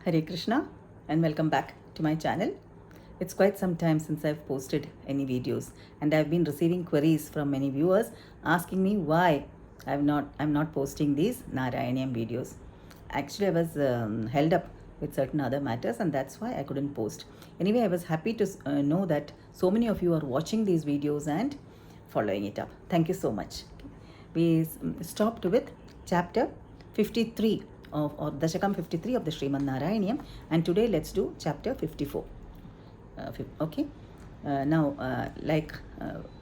Hare Krishna and welcome back to my channel. It's quite some time since I've posted any videos and I've been receiving queries from many viewers asking me why I'm not posting these Narayaneeyam videos. Actually, I was held up with certain other matters and that's why I couldn't post. Anyway, I was happy to know that so many of you are watching these videos and following it up. Thank you so much. We stopped with chapter 53 or Dasakam 53 of the Sriman Narayaneeyam, and today let's do chapter 54. Okay. Like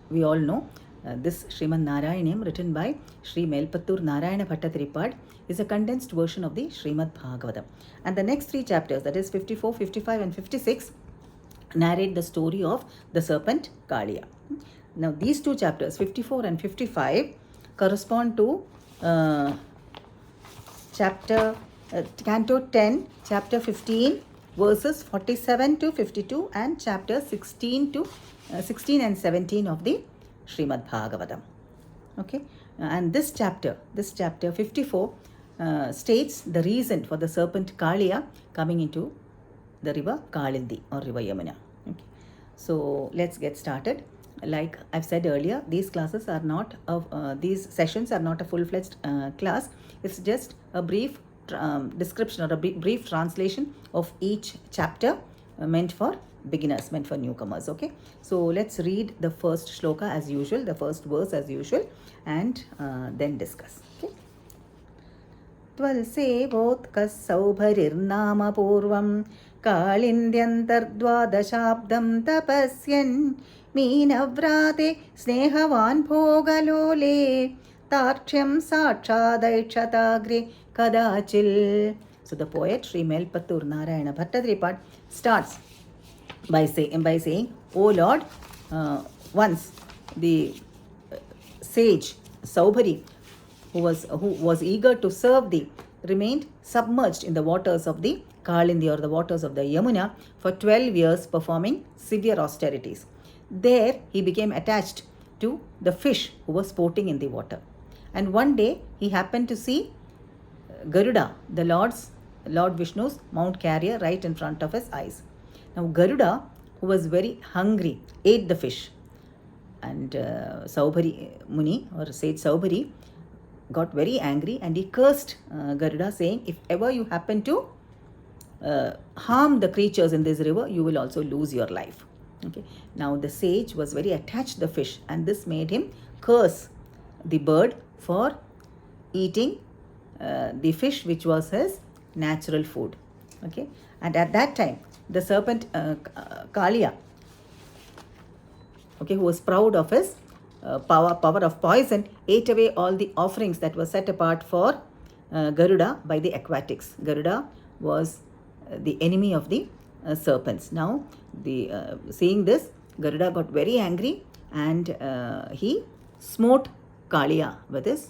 we all know, this Sriman Narayaneeyam, written by Sri Melpattur Narayana Bhattathripad, is a condensed version of the Srimad Bhagavatam. And the next three chapters, that is 54, 55 and 56, narrate the story of the serpent Kaliya. Now these two chapters, 54 and 55, correspond to Canto 10, chapter 15, verses 47 to 52, and chapter 16 and 17 of the Srimad Bhagavatam. Okay, and this chapter 54, states the reason for the serpent Kaliya coming into the river Kalindi or river Yamuna. Okay, so let's get started. Like I've said earlier, these classes are not these sessions are not a full-fledged class. It's just a brief description or a brief translation of each chapter, meant for beginners, meant for newcomers. Okay, so let's read the first shloka as usual, the first verse as usual, and then discuss. Okay. त्वल्सेवोत्कः सौभरिर्नाम पूर्वं कालिन्द्यन्तर्द्वादशाब्दं तपस्यन् मीनव्राते स्नेहवान् भोगलोले तार्क्ष्यं साक्षादैक्षताग्रे kadachil. So the poet Sri Melpattur Narayana Bhattathripad starts by saying, O Lord, once the sage Saubhari, who was eager to serve thee, remained submerged in the waters of the Kalindi or the waters of the Yamuna for 12 years, performing severe austerities. There he became attached to the fish who was sporting in the water. And one day he happened to see Garuda, the Lord Vishnu's mount carrier, right in front of his eyes. Now Garuda, who was very hungry, ate the fish. And Saubhari Muni or sage Saubhari got very angry and he cursed Garuda, saying, if ever you happen to harm the creatures in this river, you will also lose your life. Okay. Now the sage was very attached to the fish, and this made him curse the bird for eating the fish, which was his natural food. Okay. And at that time, the serpent Kaliya, okay, who was proud of his power of poison, ate away all the offerings that were set apart for Garuda by the aquatics. Garuda was the enemy of the serpents. Now, seeing this, Garuda got very angry and he smote Kaliya with his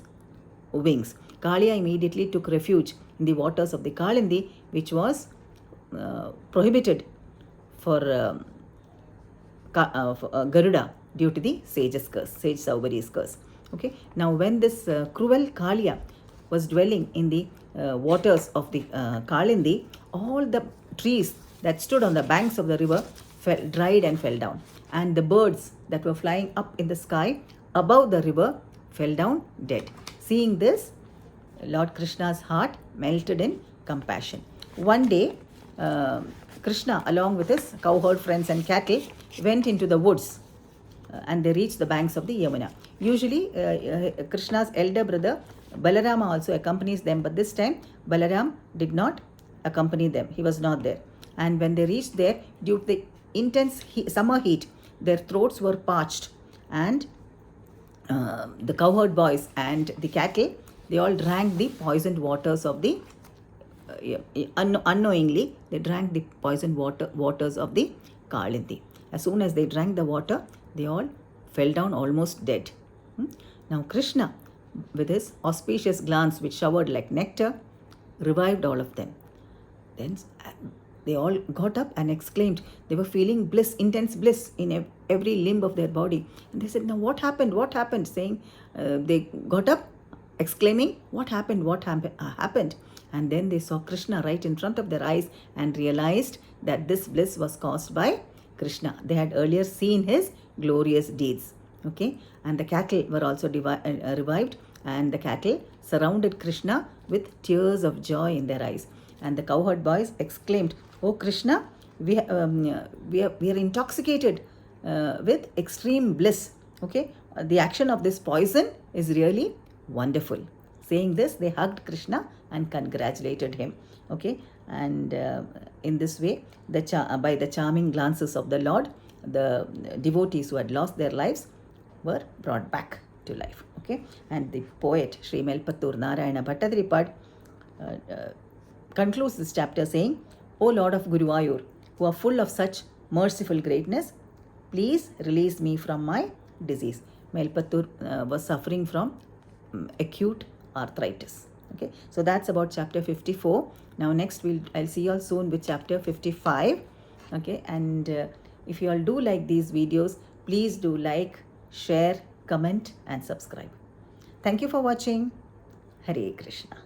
wings. Kaliya immediately took refuge in the waters of the Kalindi, which was prohibited for Garuda due to the sage's curse, sage Saubhari's curse. Okay. Now, when this cruel Kaliya was dwelling in the waters of the Kalindi, all the trees that stood on the banks of the river dried and fell down, and the birds that were flying up in the sky above the river fell down dead. Seeing this, Lord Krishna's heart melted in compassion. One day, Krishna, along with his cowherd friends and cattle, went into the woods and they reached the banks of the Yamuna. Usually, Krishna's elder brother Balarama also accompanies them, but this time Balaram did not accompany them. He was not there. And when they reached there, due to the intense summer heat, their throats were parched, and the cowherd boys and the cattle, they all drank the poisoned waters of the unknowingly they drank the poisoned waters of the Kalindi. As soon as they drank the water, they all fell down almost dead. Now Krishna, with his auspicious glance which showered like nectar, revived all of them. Then they all got up and exclaimed. They were feeling bliss, intense bliss in every limb of their body. And they said, now what happened? What happened? Saying they got up exclaiming, what happened, happened? And then they saw Krishna right in front of their eyes and realized that this bliss was caused by Krishna. They had earlier seen his glorious deeds. Okay, and the cattle were also revived, and the cattle surrounded Krishna with tears of joy in their eyes. And the cowherd boys exclaimed, "Oh Krishna, we are intoxicated with extreme bliss." Okay, the action of this poison is really wonderful. Saying this, they hugged Krishna and congratulated him. Okay, and in this way, by the charming glances of the Lord, the devotees who had lost their lives were brought back to life. Okay, and the poet Sri Melpattur Narayana Bhattadripad concludes this chapter saying, "O Lord of Guruvayur, who are full of such merciful greatness, please release me from my disease." Melpattur was suffering from acute arthritis. Okay, so that's about chapter 54. Now next I'll see you all soon with chapter 55. Okay, and if you all do like these videos, please do like, share, comment and subscribe. Thank you for watching. Hare Krishna.